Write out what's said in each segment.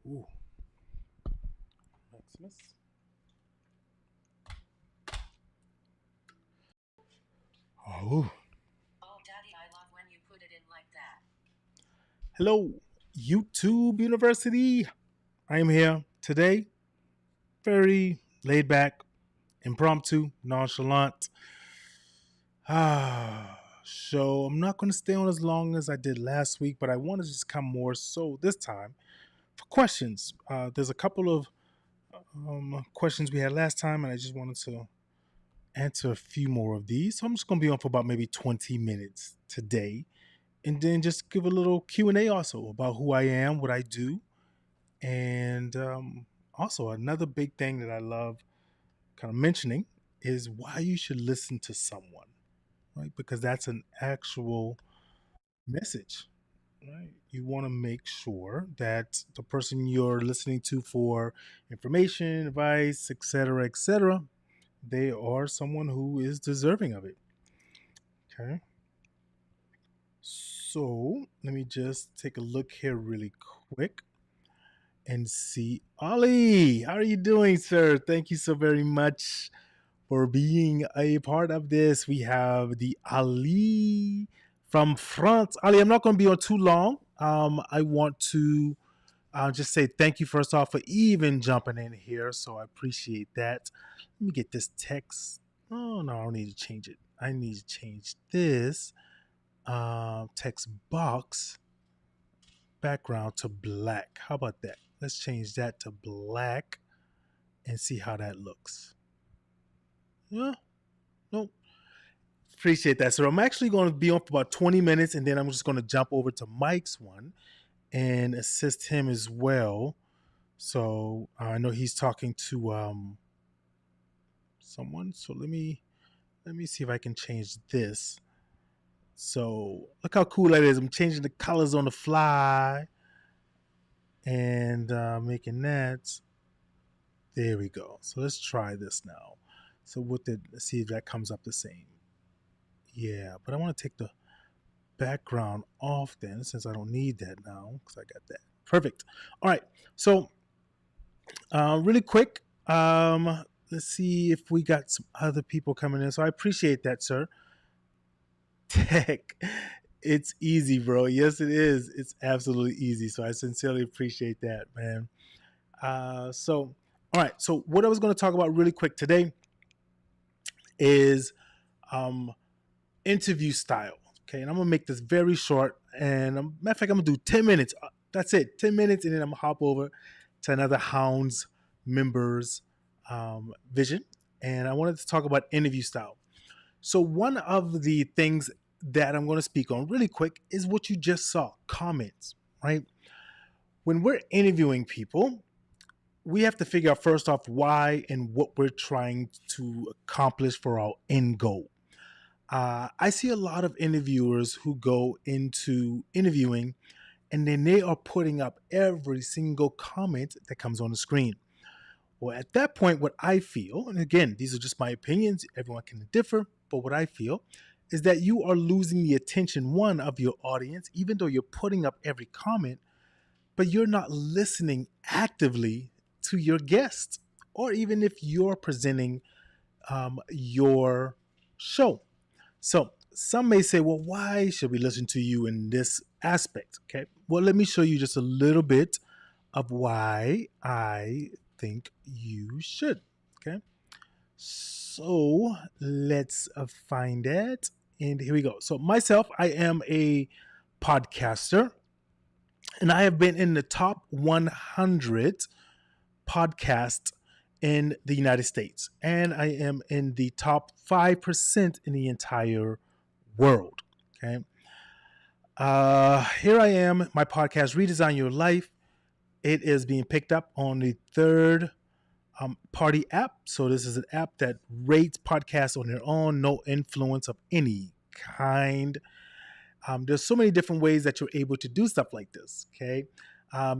Ooh, Maximus. Oh, Oh, Daddy, I love when you put it in like that. hello, YouTube University. I am here today, very laid back, impromptu, nonchalant. So I'm not going to stay on as long as I did last week, but I want to just come more so this time for questions. There's a couple of questions we had last time, and I just wanted to answer a few more of these. So I'm just going to be on for about maybe 20 minutes today, and then just give a little Q&A also about who I am, what I do, and also another big thing that I love kind of mentioning is why you should listen to someone, right? Because that's an actual message, right? You want to make sure that the person you're listening to for information, advice, etc., they are someone who is deserving of it. Okay. So let me just take a look here really quick and see. Ollie, how are you doing, sir? Thank you so very much for being a part of this. We have the Ali from France. Ali, I'm not going to be on too long. I want to just say thank you first off for even jumping in here. So I appreciate that. Let me get this text. Oh, no, I don't need to change it. I need to change this text box background to black. How about that? Let's change that to black and see how that looks. Yeah, no, appreciate that. So I'm actually going to be on for about 20 minutes and then I'm just going to jump over to Mike's one and assist him as well. So I know he's talking to someone. So let me see if I can change this. So look how cool that is. I'm changing the colors on the fly and making that. There we go. So let's try this now. So let's see if that comes up the same. Yeah, but I want to take the background off then since I don't need that now because I got that. Perfect. All right. So really quick, let's see if we got some other people coming in. So I appreciate that, sir. Tech, it's easy, bro. Yes, it is. It's absolutely easy. So I sincerely appreciate that, man. So, all right. So what I was going to talk about really quick today is um, interview style. Okay, and I'm gonna make this very short. And matter of fact, I'm gonna do 10 minutes. That's it, 10 minutes, and then I'm gonna hop over to another Hounds members vision. And I wanted to talk about interview style. So one of the things that I'm going to speak on really quick is what you just saw comments, right? When we're interviewing people, we have to figure out first off why and what we're trying to accomplish for our end goal. I see a lot of interviewers who go into interviewing and then they are putting up every single comment that comes on the screen. Well, at that point, what I feel, and again, these are just my opinions, everyone can differ, but what I feel is that you are losing the attention, one, of your audience, even though you're putting up every comment, but you're not listening actively to your guests, or even if you're presenting your show. So some may say, well, why should we listen to you in this aspect? Okay. Well, let me show you just a little bit of why I think you should. Okay. So let's find it. And here we go. So, myself, I am a podcaster, and I have been in the top 100 podcasts in the United States, and I am in the top 5% in the entire world. Okay. Here I am, my podcast, Redesign Your Life. It is being picked up on the third party app. So this is an app that rates podcasts on their own, no influence of any kind. There's so many different ways that you're able to do stuff like this. Okay.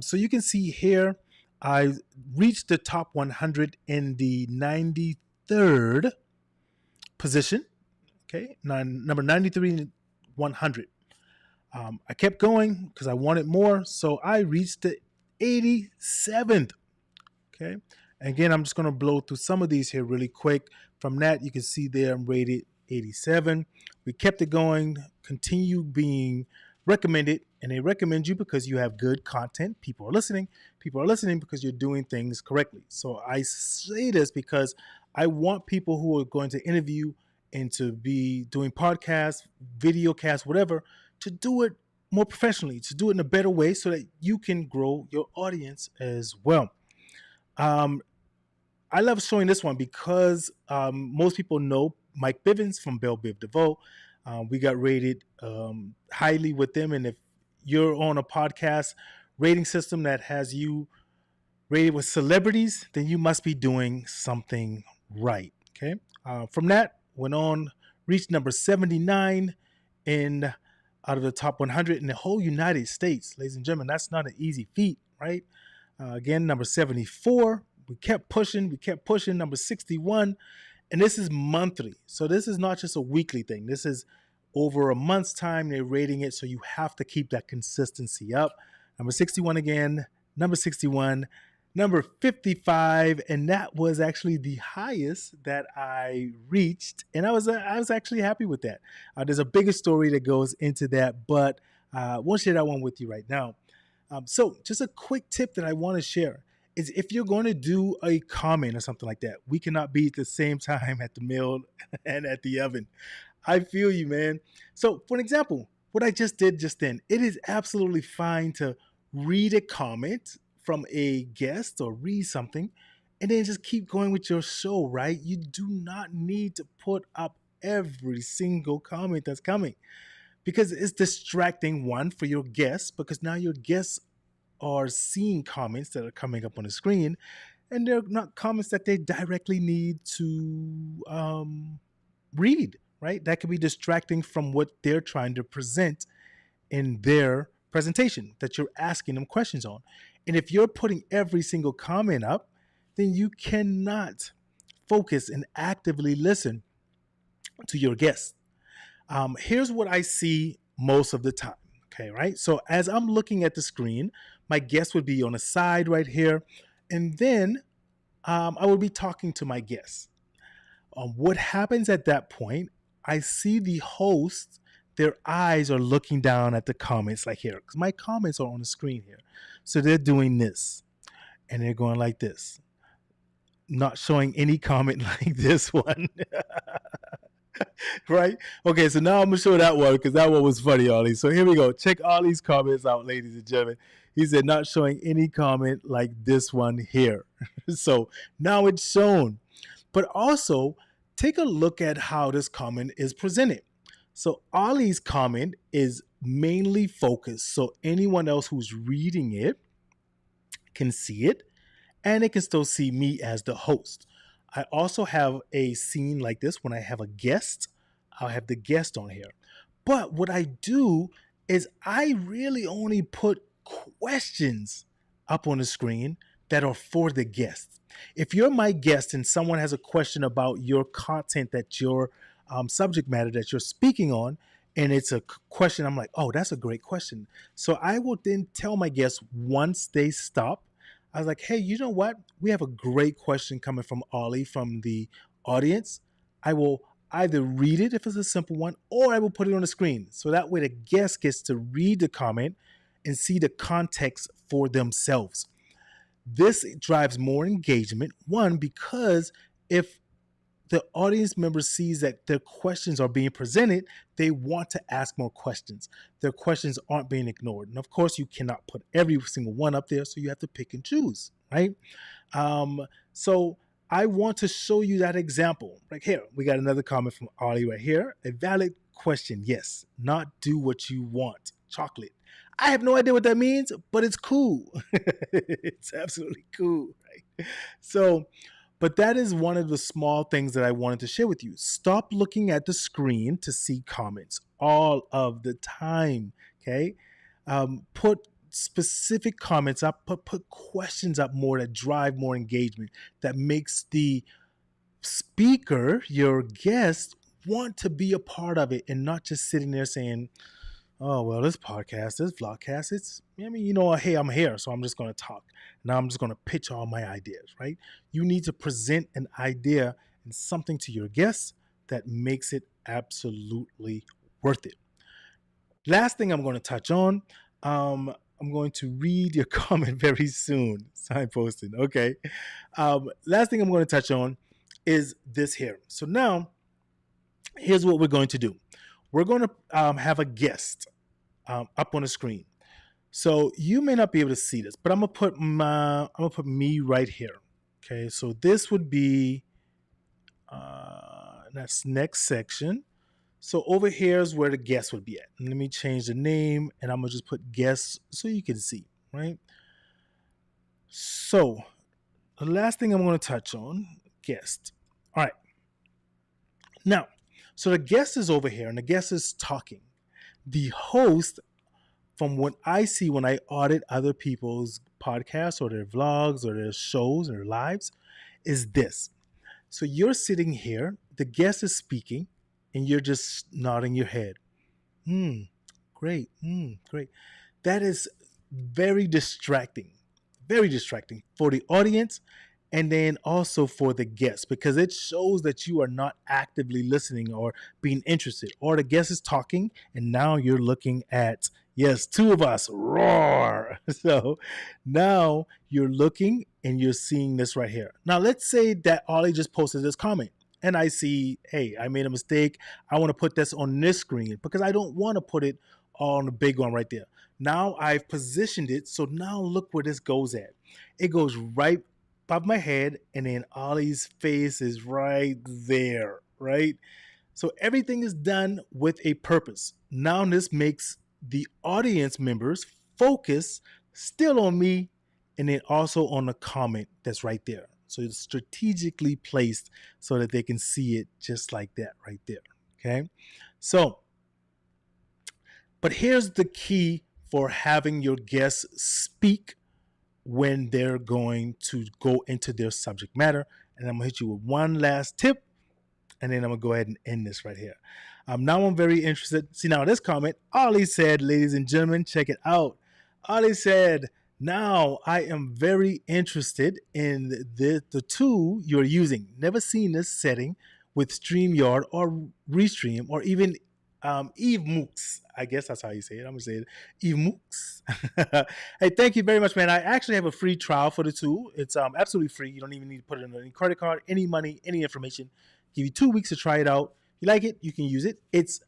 So you can see here, I reached the top 100 in the 93rd position. Okay. Number 93, 100. I kept going because I wanted more. So I reached the 87th. Okay. Again, I'm just going to blow through some of these here really quick. From that, you can see there I'm rated 87. We kept it going, continue being recommended, and they recommend you because you have good content. People are listening. People are listening because you're doing things correctly. So I say this because I want people who are going to interview and to be doing podcasts, video casts, whatever, to do it more professionally, to do it in a better way so that you can grow your audience as well. Um, I love showing this one because most people know Mike Bivens from Bell Biv DeVoe. We got rated highly with them, and if you're on a podcast rating system that has you rated with celebrities, then you must be doing something right. Okay. From that, went on, reached number 79 in out of the top 100 in the whole United States, ladies and gentlemen. That's not an easy feat, right? Again, number 74. We kept pushing. We kept pushing. Number 61. And this is monthly. So this is not just a weekly thing. This is over a month's time. They're rating it. So you have to keep that consistency up. Number 61 again. Number 61. Number 55. And that was actually the highest that I reached. And I was actually happy with that. There's a bigger story that goes into that, but I won't share that one with you right now. So, just a quick tip that I want to share is if you're going to do a comment or something like that, we cannot be at the same time at the mill and at the oven. I feel you, man. So, for an example, what I just did just then, it is absolutely fine to read a comment from a guest or read something and then just keep going with your show, right? You do not need to put up every single comment that's coming because it's distracting, one, for your guests, because now your guests are seeing comments that are coming up on the screen and they're not comments that they directly need to read, right? That could be distracting from what they're trying to present in their presentation that you're asking them questions on. And if you're putting every single comment up, then you cannot focus and actively listen to your guests. Here's what I see most of the time. Okay, right? So as I'm looking at the screen, my guest would be on the side right here, and then I would be talking to my guests. What happens at that point? I see the host, their eyes are looking down at the comments like here, because my comments are on the screen here. So they're doing this, and they're going like this, not showing any comment like this one. Right? Okay, so now I'm gonna show that one because that one was funny, Ollie. So here we go. Check Ollie's comments out, ladies and gentlemen. He said not showing any comment like this one here. So now it's shown. But also take a look at how this comment is presented. So Ollie's comment is mainly focused, so anyone else who's reading it can see it and they can still see me as the host. I also have a scene like this when I have a guest. I'll have the guest on here. But what I do is I really only put questions up on the screen that are for the guest. If you're my guest and someone has a question about your content that your subject matter that you're speaking on, and it's a question, I'm like, oh, that's a great question. So I will then tell my guests once they stop, I was like, hey, you know what? We have a great question coming from Ollie from the audience. I will either read it if it's a simple one, or I will put it on the screen. So that way the guest gets to read the comment and see the context for themselves. This drives more engagement. One, because if the audience member sees that their questions are being presented, they want to ask more questions. Their questions aren't being ignored. And of course, you cannot put every single one up there, so you have to pick and choose, right? So I want to show you that example. Like here, we got another comment from Ollie right here. A valid question, yes. Not do what you want. Chocolate. I have no idea what that means, but it's cool. It's absolutely cool, right? So, but that is one of the small things that I wanted to share with you. Stop looking at the screen to see comments all of the time. Okay. Put specific comments up, put questions up more that drive more engagement, that makes the speaker, your guest, want to be a part of it and not just sitting there saying, Oh well, this podcast, this vlogcast, it's I mean, hey, I'm here, so I'm just gonna talk. Now I'm just gonna pitch all my ideas, right? You need to present an idea and something to your guests that makes it absolutely worth it. Last thing I'm gonna touch on, I'm going to read your comment very soon. Signposting. Okay. Last thing I'm going to touch on is this here. So now here's what we're going to do. We're going to have a guest up on the screen. So you may not be able to see this, but I'm gonna put me right here. Okay, so this would be that's next section. So over here is where the guest would be at. And let me change the name, and I'm gonna just put guest so you can see, right? So the last thing I'm gonna touch on, guest. All right, now, so the guest is over here, and the guest is talking. The host, from what I see when I audit other people's podcasts or their vlogs or their shows or their lives, is this. So you're sitting here, the guest is speaking, and you're just nodding your head. Hmm, great. Great. That is very distracting for the audience and then also for the guest because it shows that you are not actively listening or being interested. Or the guest is talking and now you're looking at, yes, two of us, roar. So now you're looking and you're seeing this right here. Now, let's say that Ollie just posted this comment and I see, hey, I made a mistake. I want to put this on this screen because I don't want to put it on the big one right there. Now I've positioned it. So now look where this goes at. It goes right above my head, and then Ollie's face is right there, right? So everything is done with a purpose. Now this makes the audience members focus still on me and then also on the comment that's right there. So it's strategically placed so that they can see it just like that right there. Okay. So, but here's the key for having your guests speak when they're going to go into their subject matter. And I'm gonna hit you with one last tip, and then I'm gonna go ahead and end this right here. Now I'm very interested. See now this comment, Ollie said, ladies and gentlemen, check it out. Ollie said, now I am very interested in the tool you're using. Never seen this setting with StreamYard or Restream or even Eve Mooks. I guess that's how you say it. I'm gonna say it. Eve Mooks. Hey, thank you very much, man. I actually have a free trial for the tool. It's absolutely free. You don't even need to put it in any credit card, any money, any information. Give you 2 weeks to try it out. If you like it, you can use it. It's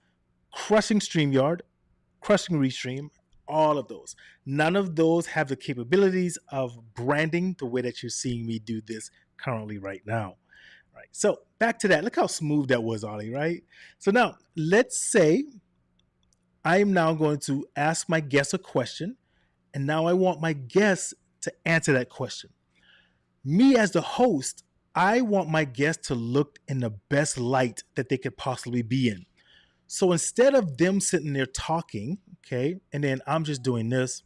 crushing StreamYard, crushing Restream, all of those. None of those have the capabilities of branding the way that you're seeing me do this currently right now. Right. So back to that. Look how smooth that was, Ollie, right? So now let's say I am now going to ask my guest a question, and now I want my guest to answer that question. Me as the host, I want my guest to look in the best light that they could possibly be in. So instead of them sitting there talking, okay, and then I'm just doing this,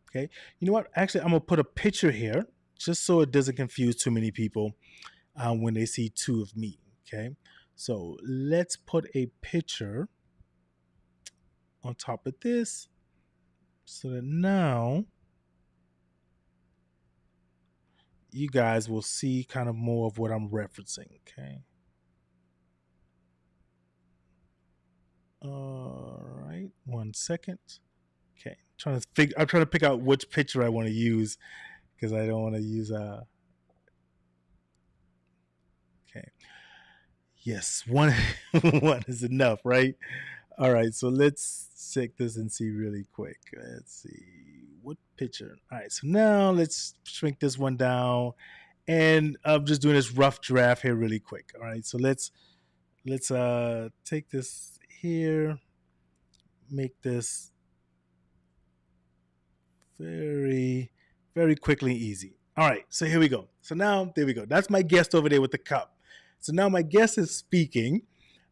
okay, you know what? Actually, I'm gonna put a picture here just so it doesn't confuse too many people when they see two of me, okay. So let's put a picture on top of this so that now you guys will see kind of more of what I'm referencing, okay. All right, 1 second. Okay, I'm trying to pick out which picture I want to use because I don't want to use okay. Yes, one one is enough, right? All right, so let's check this and see really quick. Let's see what picture. All right, so now let's shrink this one down, and I'm just doing this rough draft here really quick. All right, so let's take this here, make this very, very quickly and easy. All right, so here we go. So now, there we go. That's my guest over there with the cup. So now my guest is speaking.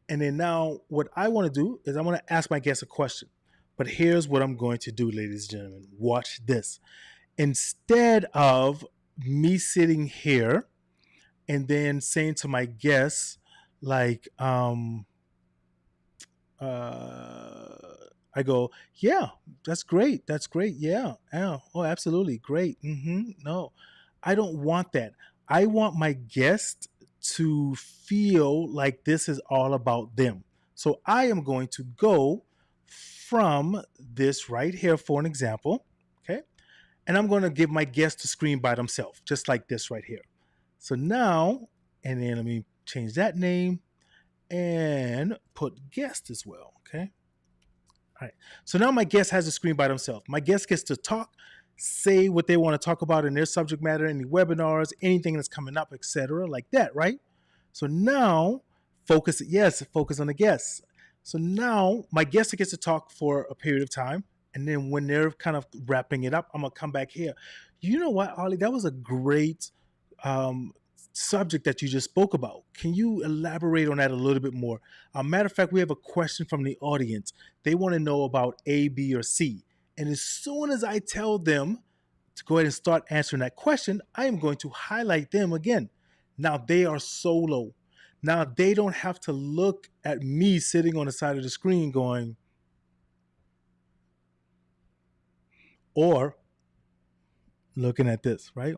And then now, what I want to do is I want to ask my guest a question. But here's what I'm going to do, ladies and gentlemen. Watch this. Instead of me sitting here and then saying to my guests, like, uh, I go, yeah, that's great. That's great. Yeah. Yeah. Oh, absolutely. Great. No, I don't want that. I want my guest to feel like this is all about them. So I am going to go from this right here for an example. Okay. And I'm going to give my guest to screen by themselves, just like this right here. So now, and then let me change that name and put guest as well. Okay. All right. So now my guest has a screen by themselves. My guest gets to talk, say what they want to talk about in their subject matter, any webinars, anything that's coming up, etc., like that, right? So now focus on the guest. So now my guest gets to talk for a period of time. And then when they're kind of wrapping it up, I'm gonna come back here. You know what, Ollie? That was a great um, subject that you just spoke about. Can you elaborate on that a little bit more? Matter of fact, we have a question from the audience. They want to know about A, B, or C. And as soon as I tell them to go ahead and start answering that question, I am going to highlight them again. Now they are solo. Now they don't have to look at me sitting on the side of the screen going, or looking at this, right?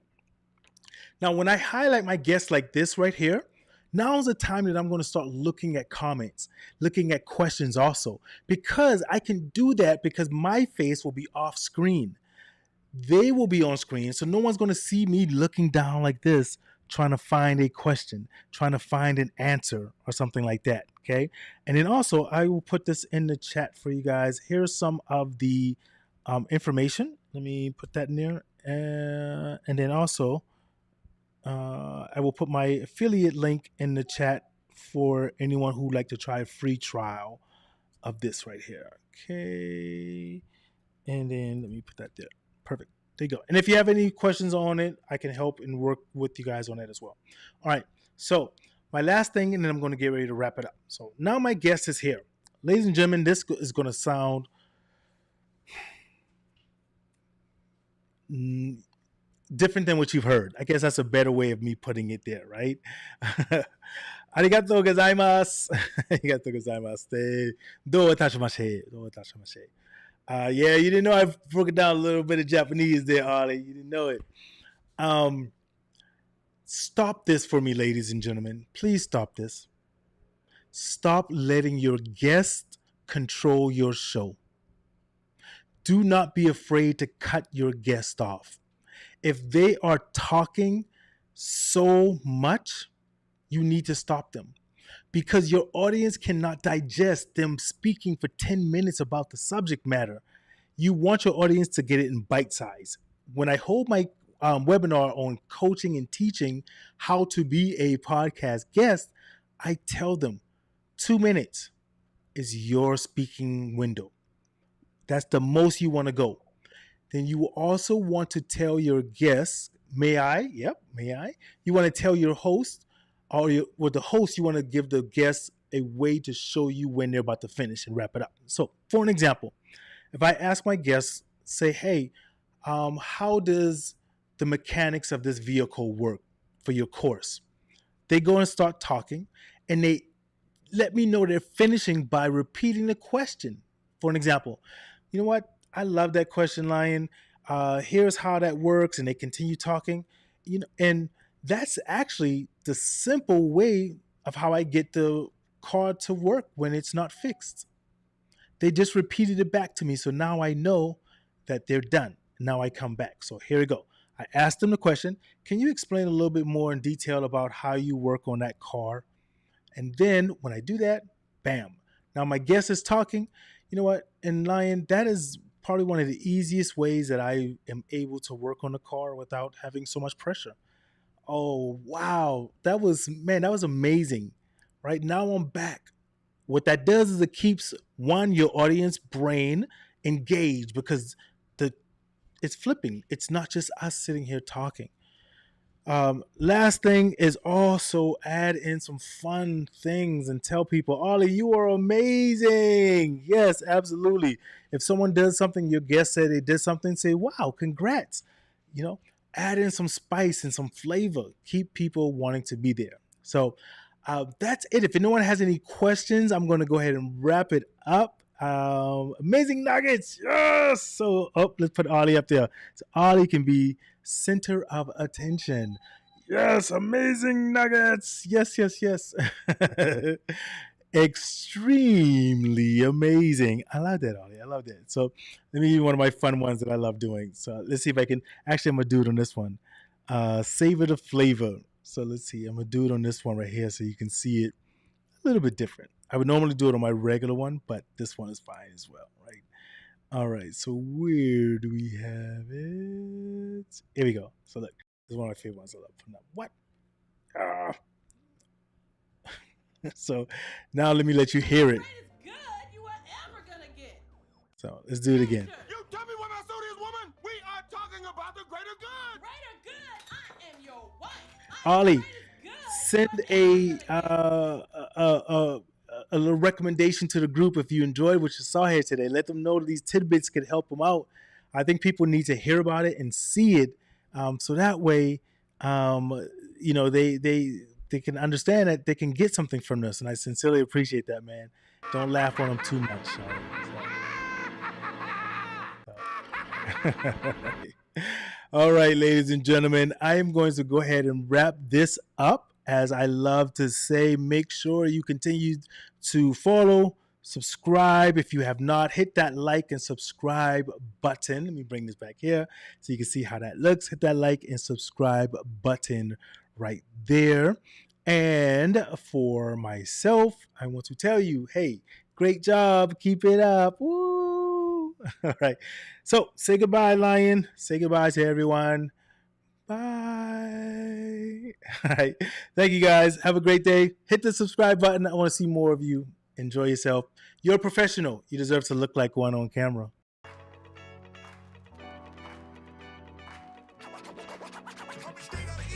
Now, when I highlight my guests like this right here, now's the time that I'm going to start looking at comments, looking at questions also, because I can do that because my face will be off screen. They will be on screen, so no one's going to see me looking down like this, trying to find a question, trying to find an answer or something like that. Okay. And then also, I will put this in the chat for you guys. Here's some of the information. Let me put that in there. And then also, I will put my affiliate link in the chat for anyone who'd like to try a free trial of this right here. Okay. And then let me put that there. Perfect. There you go. And if you have any questions on it, I can help and work with you guys on that as well. All right. So, my last thing, and then I'm going to get ready to wrap it up. So, now my guest is here. Ladies and gentlemen, this is going to sound different than what you've heard. I guess that's a better way of me putting it there, right? Arigatou gozaimasu. Arigatou gozaimasu. Do tashimasu. Do tashimasu. Yeah, you didn't know I broke it down a little bit of Japanese there, Ollie. You didn't know it. Um, Stop this for me, ladies and gentlemen. Please stop this. Stop letting your guest control your show. Do not be afraid to cut your guest off. If they are talking so much, you need to stop them because your audience cannot digest them speaking for 10 minutes about the subject matter. You want your audience to get it in bite size. When I hold my webinar on coaching and teaching how to be a podcast guest, I tell them 2 minutes is your speaking window. That's the most you want to go. Then you also want to tell your guests, may I? Yep, may I? You want to tell your host, or with the host, you want to give the guests a way to show you when they're about to finish and wrap it up. So, for an example, if I ask my guests, say, hey, how does the mechanics of this vehicle work for your course? They go and start talking, and they let me know they're finishing by repeating the question. For an example, you know what? I love that question, Lion. Here's how that works, and they continue talking. And that's actually the simple way of how I get the car to work when it's not fixed. They just repeated it back to me, so now I know that they're done. Now I come back. So here we go. I asked them the question. Can you explain a little bit more in detail about how you work on that car? And then when I do that, bam. Now my guest is talking. You know what? And Lion, that is probably one of the easiest ways that I am able to work on the car without having so much pressure. Oh, wow. That was amazing. Right now I'm back. What that does is it keeps your audience brain engaged because the it's flipping. It's not just us sitting here talking. Last thing is also add in some fun things and tell people, Ollie, you are amazing. Yes, absolutely. If someone does something, your guest said they did something, say, wow, congrats. You know, add in some spice and some flavor. Keep people wanting to be there. So that's it. If anyone has any questions, I'm going to go ahead and wrap it up. Amazing nuggets. Yes. So, oh, let's put Ollie up there. So Ollie can be center of attention. Yes, amazing nuggets. Yes, yes, yes. Extremely amazing. I love that, Ollie. I love that. So let me give you one of my fun ones that I love doing. So let's see if I can. Actually, I'm gonna do it on this one. Savor the flavor. So let's see. I'm gonna do it on this one right here, so you can see it a little bit different. I would normally do it on my regular one, but this one is fine as well, right? All right. So where do we have it? Here we go. So look, this is one of my favorite ones. I love putting up. What? Ah. So now let me let you hear it. Good you are ever gonna get. So let's do it again. You tell me what I saw this woman. We are talking about the greater good. Greater good. I am your wife. Ollie, send Good. a little recommendation to the group if you enjoyed what you saw here today. Let them know that these tidbits could help them out. I think people need to hear about it and see it, so that way, you know, they can understand that they can get something from this. And I sincerely appreciate that, man. Don't laugh on them too much. All right, ladies and gentlemen, I am going to go ahead and wrap this up. As I love to say, make sure you continue to follow, subscribe. If you have not, hit that like and subscribe button. Let me bring this back here so you can see how that looks. Hit that like and subscribe button right there. And for myself, I want to tell you, hey, great job. Keep it up. Woo. All right. So say goodbye, Lion. Say goodbye to everyone. Bye. All right. Thank you guys. Have a great day. Hit the subscribe button. I want to see more of you. Enjoy yourself. You're a professional. You deserve to look like one on camera. Straight out of